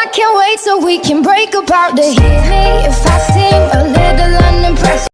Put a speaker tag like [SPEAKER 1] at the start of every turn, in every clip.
[SPEAKER 1] I can't wait so we can break apart. To hear me if I seem a little unimpressed.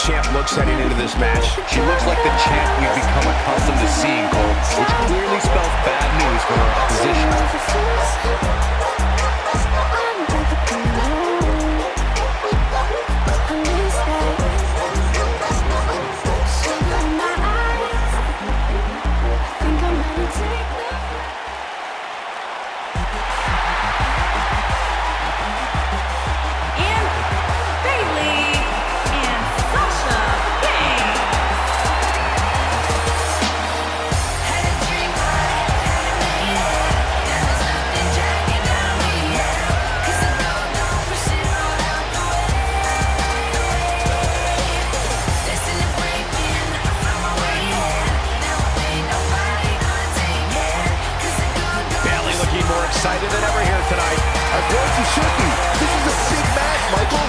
[SPEAKER 2] Champ looks heading into this match.
[SPEAKER 3] She looks like the champ we've become accustomed to seeing, Cole, which clearly spells bad news for her opposition.
[SPEAKER 2] Excited than ever here tonight.
[SPEAKER 4] Of course you should be. This is a big match, Michael.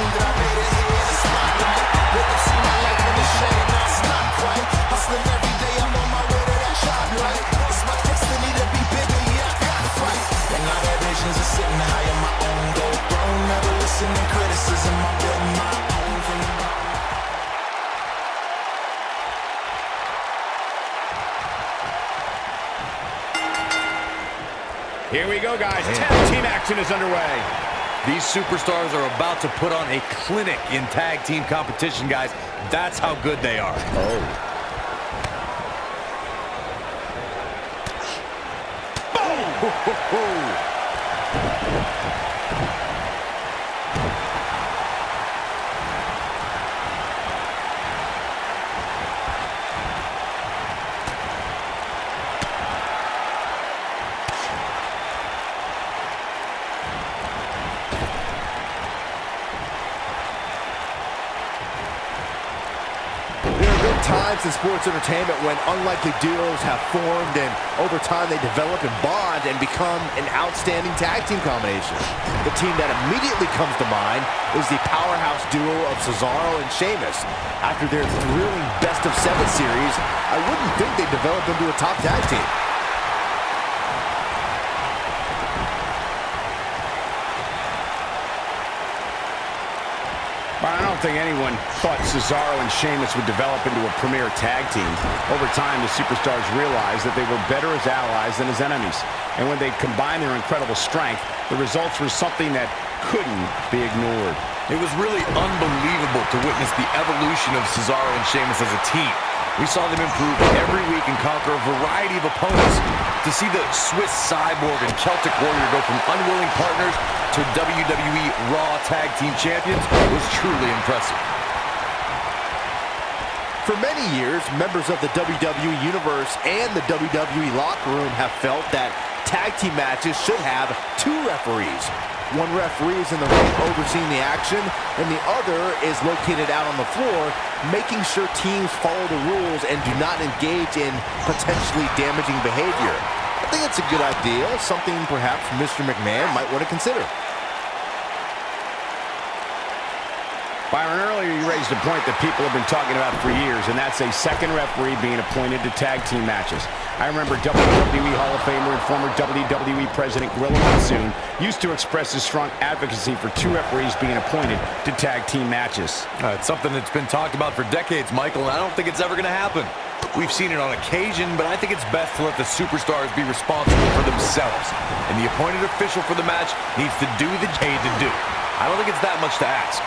[SPEAKER 4] Hustling every day, I'm on my way to that shot, right? It's my destiny to be bigger, yeah, I gotta fight. And now that visions are sitting high on my own gold throne. Never listen to criticism, I'm building my own from the bottom.
[SPEAKER 2] Here we go, guys. Tag team action is underway.
[SPEAKER 3] These superstars are about to put on a clinic in tag team competition, guys. That's how good they are.
[SPEAKER 2] Oh. Boom!
[SPEAKER 4] Times in sports entertainment when unlikely duos have formed and over time they develop and bond and become an outstanding tag team combination. The team that immediately comes to mind is the powerhouse duo of Cesaro and Sheamus. After their thrilling best-of-7 series, I wouldn't think they developed into a top tag team.
[SPEAKER 2] I don't think anyone thought Cesaro and Sheamus would develop into a premier tag team. Over time, the superstars realized that they were better as allies than as enemies. And when they combined their incredible strength, the results were something that couldn't be ignored.
[SPEAKER 3] It was really unbelievable to witness the evolution of Cesaro and Sheamus as a team. We saw them improve every week and conquer a variety of opponents. To see the Swiss Cyborg and Celtic Warrior go from unwilling partners to WWE Raw Tag Team Champions was truly impressive.
[SPEAKER 4] For many years, members of the WWE Universe and the WWE locker room have felt that tag team matches should have 2 referees. One referee is in the ring overseeing the action, and the other is located out on the floor, making sure teams follow the rules and do not engage in potentially damaging behavior. I think it's a good idea, something perhaps Mr. McMahon might want to consider.
[SPEAKER 2] Byron, earlier you raised a point that people have been talking about for years, and that's a second referee being appointed to tag team matches. I remember WWE Hall of Famer and former WWE President Gorilla Monsoon used to express his strong advocacy for 2 referees being appointed to tag team matches.
[SPEAKER 3] It's something that's been talked about for decades, Michael, and I don't think it's ever going to happen. We've seen it on occasion, but I think it's best to let the superstars be responsible for themselves. And the appointed official for the match needs to do the paid to do. I don't think it's that much to ask.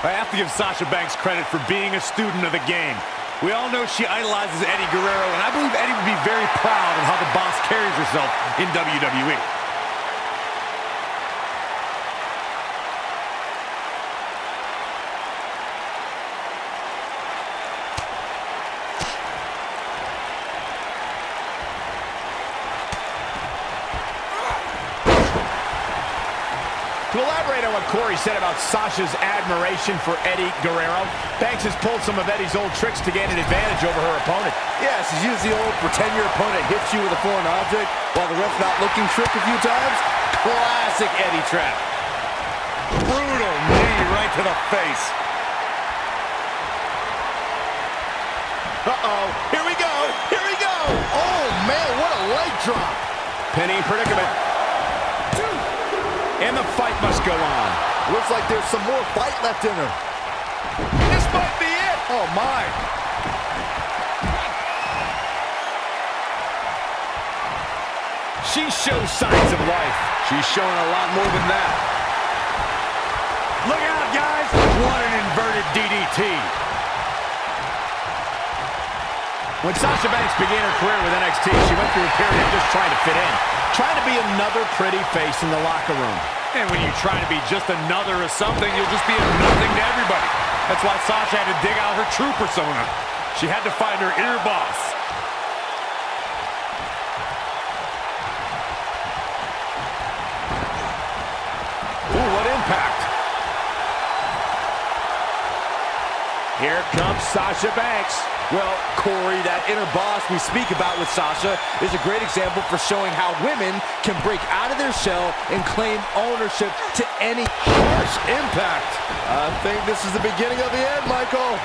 [SPEAKER 5] I have to give Sasha Banks credit for being a student of the game. We all know she idolizes Eddie Guerrero, and I believe Eddie would be very proud of how the boss carries herself in WWE.
[SPEAKER 2] To elaborate on what Corey said about Sasha's admiration for Eddie Guerrero, Banks has pulled some of Eddie's old tricks to gain an advantage over her opponent.
[SPEAKER 4] Yeah, she's used the old pretend your opponent hits you with a foreign object while the ref's not looking trick a few times. Classic Eddie trap.
[SPEAKER 3] Brutal knee right to the face.
[SPEAKER 2] Uh-oh, here we go, here we go!
[SPEAKER 4] Oh, man, what a leg drop.
[SPEAKER 2] Pinning predicament. And the fight must go on.
[SPEAKER 4] Looks like there's some more fight left in her.
[SPEAKER 2] This might be it!
[SPEAKER 4] Oh, my.
[SPEAKER 2] She shows signs of life.
[SPEAKER 3] She's showing a lot more than that. Look out, guys! What an inverted DDT.
[SPEAKER 2] When Sasha Banks began her career with NXT, she went through a period of just trying to fit in. Trying to be another pretty face in the locker room.
[SPEAKER 5] And when you try to be just another of something, you'll just be a nothing to everybody. That's why Sasha had to dig out her true persona. She had to find her inner boss.
[SPEAKER 2] Ooh, what impact. Here comes Sasha Banks.
[SPEAKER 4] Well, Corey, that inner boss we speak about with Sasha is a great example for showing how women can break out of their shell and claim ownership to any harsh impact. I think this is the beginning of the end, Michael.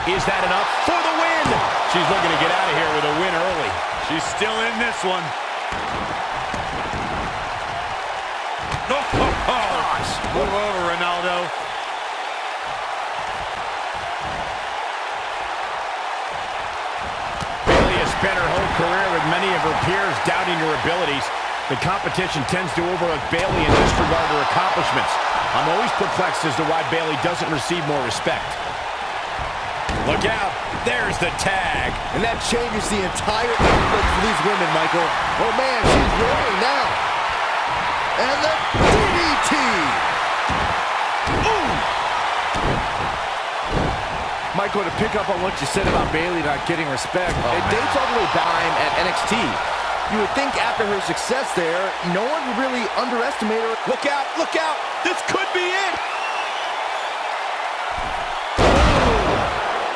[SPEAKER 2] Is that enough for the win? She's looking to get out of here with a win early.
[SPEAKER 5] She's still in this one.
[SPEAKER 2] Gosh.
[SPEAKER 5] Move over, Ronaldo.
[SPEAKER 2] Spent her whole career with many of her peers doubting her abilities. The competition tends to overlook Bayley and disregard her accomplishments. I'm always perplexed as to why Bayley doesn't receive more respect. Look out, there's the tag.
[SPEAKER 4] And that changes the entire outlook for these women, Michael. Oh man, she's rolling now. And the DDT. Ooh. Michael, to pick up on what you said about Bayley not getting respect, it dates all the way back at NXT. You would think after her success there, no one would really underestimate her. Look out, look out. This could be it.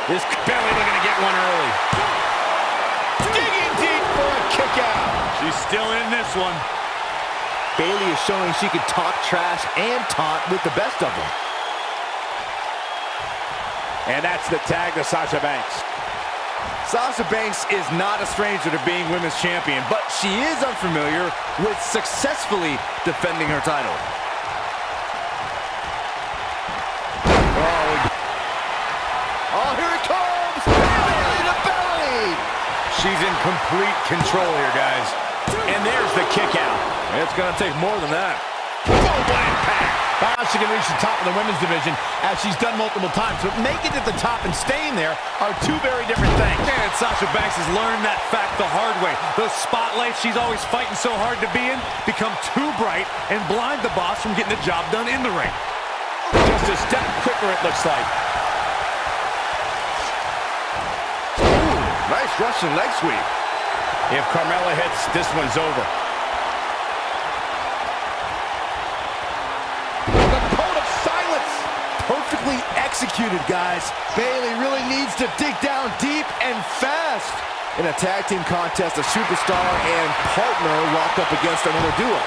[SPEAKER 2] This Bayley looking to get one early. Digging deep for a kick out.
[SPEAKER 5] She's still in this one.
[SPEAKER 4] Bayley is showing she can talk trash and taunt with the best of them.
[SPEAKER 2] And that's the tag to Sasha Banks.
[SPEAKER 4] Sasha Banks is not a stranger to being women's champion, but she is unfamiliar with successfully defending her title. Oh, here it comes! Belly to belly!
[SPEAKER 5] She's in complete control here, guys.
[SPEAKER 2] And there's the kick out.
[SPEAKER 4] It's going to take more than that.
[SPEAKER 2] Boom, impact. She can reach the top of the women's division, as she's done multiple times. But making it to the top and staying there are two very different things.
[SPEAKER 5] And Sasha Banks has learned that fact the hard way. Those spotlights she's always fighting so hard to be in become too bright and blind the boss from getting the job done in the ring.
[SPEAKER 2] Just a step quicker, it looks like.
[SPEAKER 4] Ooh, nice Russian leg sweep.
[SPEAKER 2] If Carmella hits, this one's over.
[SPEAKER 4] Perfectly executed, guys. Bayley really needs to dig down deep and fast. In a tag team contest, a superstar and partner locked up against another duo.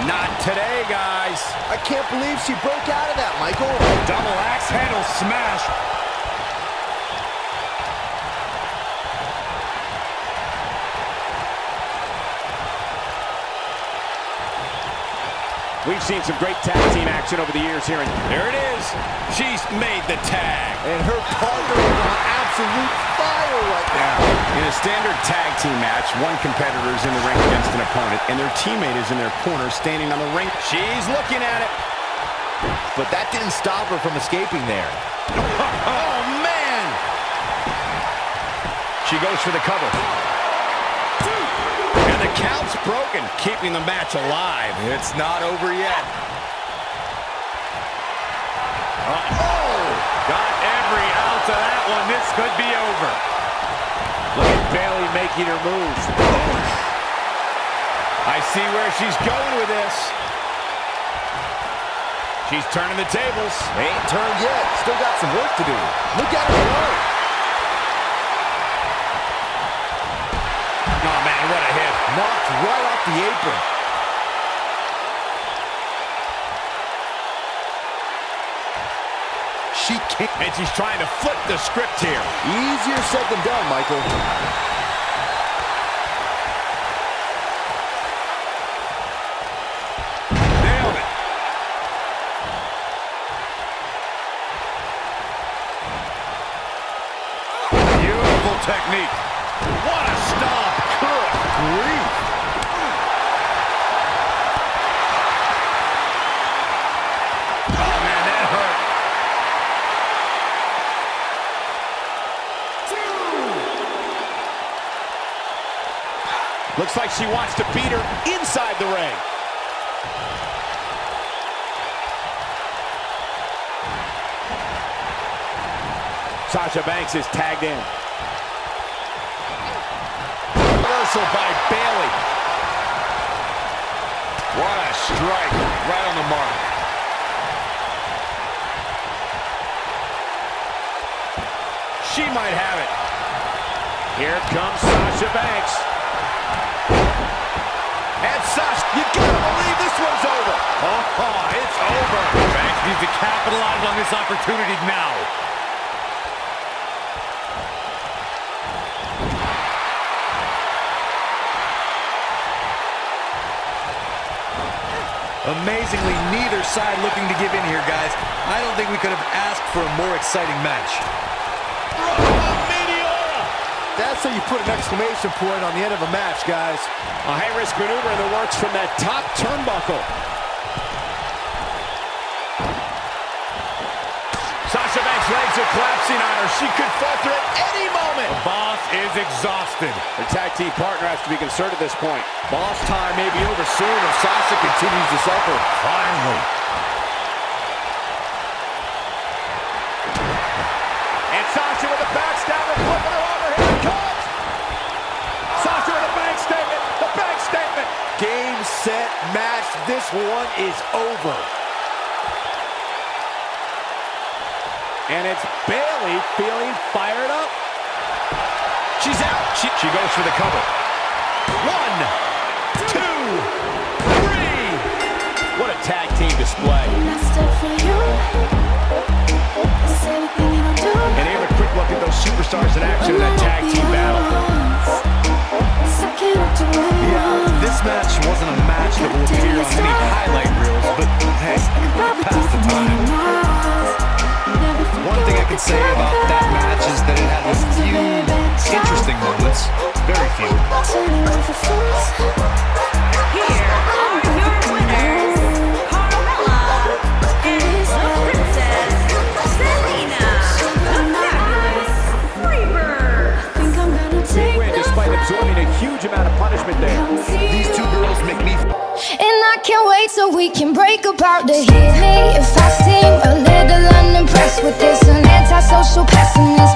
[SPEAKER 2] Not today, guys.
[SPEAKER 4] I can't believe she broke out of that, Michael.
[SPEAKER 5] Double axe handle smash.
[SPEAKER 2] We've seen some great tag team action over the years here, and there it is. She's made the tag.
[SPEAKER 4] And her partner is on absolute fire right now.
[SPEAKER 2] In a standard tag team match, one competitor is in the ring against an opponent, and their teammate is in their corner standing on the ring. She's looking at it.
[SPEAKER 4] But that didn't stop her from escaping there.
[SPEAKER 2] Oh, man! She goes for the cover. broken, keeping the match alive.
[SPEAKER 3] It's not over yet.
[SPEAKER 5] Got every ounce of that one. This could be over.
[SPEAKER 2] Look at Bayley making her move. I see where she's going with this. She's turning the tables.
[SPEAKER 4] Ain't turned yet. Still got some work to do. Look at her go.
[SPEAKER 2] Oh, man, what a hit.
[SPEAKER 4] Knocked right off the apron. She can't.
[SPEAKER 2] And she's trying to flip the script here.
[SPEAKER 4] Easier said than done, Michael.
[SPEAKER 2] Nailed it.
[SPEAKER 5] Beautiful technique.
[SPEAKER 2] What a stomp. Good grief. Oh, man, that hurt. Looks like she wants to beat her inside the ring. Sasha Banks is tagged in. Reversal by Bayley.
[SPEAKER 3] What a strike. Right on the mark.
[SPEAKER 2] She might have it. Here comes Sasha Banks. And Sasha, you gotta believe this one's over.
[SPEAKER 5] Oh, it's over. Banks needs to capitalize on this opportunity now.
[SPEAKER 3] Amazingly, neither side looking to give in here, guys. I don't think we could have asked for a more exciting match.
[SPEAKER 4] That's how you put an exclamation point on the end of a match, guys.
[SPEAKER 2] A high-risk maneuver in the works from that top turnbuckle. Sasha Banks' legs are collapsing on her. She could falter at any moment.
[SPEAKER 5] The boss is exhausted.
[SPEAKER 2] Her tag team partner has to be concerned at this point.
[SPEAKER 4] Boss time may be over soon if Sasha continues to suffer.
[SPEAKER 5] Finally.
[SPEAKER 2] And Sasha with a backstabber, flipping her over. Here it comes. Sasha with a bank statement. The bank statement.
[SPEAKER 4] Game, set, match. This one is over.
[SPEAKER 2] And it's Bayley feeling fired up. She's out. She goes for the cover. 1, 2, 3. What a tag team display. And here's a quick look at those superstars in action in that tag team battle.
[SPEAKER 3] Yeah, this match wasn't a match that will appear on any highlight reels, but hey, past the time. One thing I can say about that match is that it had a few interesting moments. Very few.
[SPEAKER 6] Here are your winners, Carmella and the Princess, Selena, the Fabulous Freebird.
[SPEAKER 2] Big win despite absorbing a huge amount of punishment there.
[SPEAKER 3] These two girls make me...
[SPEAKER 1] And I can't wait so we can break apart to hear me if I seem a little unimpressed with this. An antisocial pessimist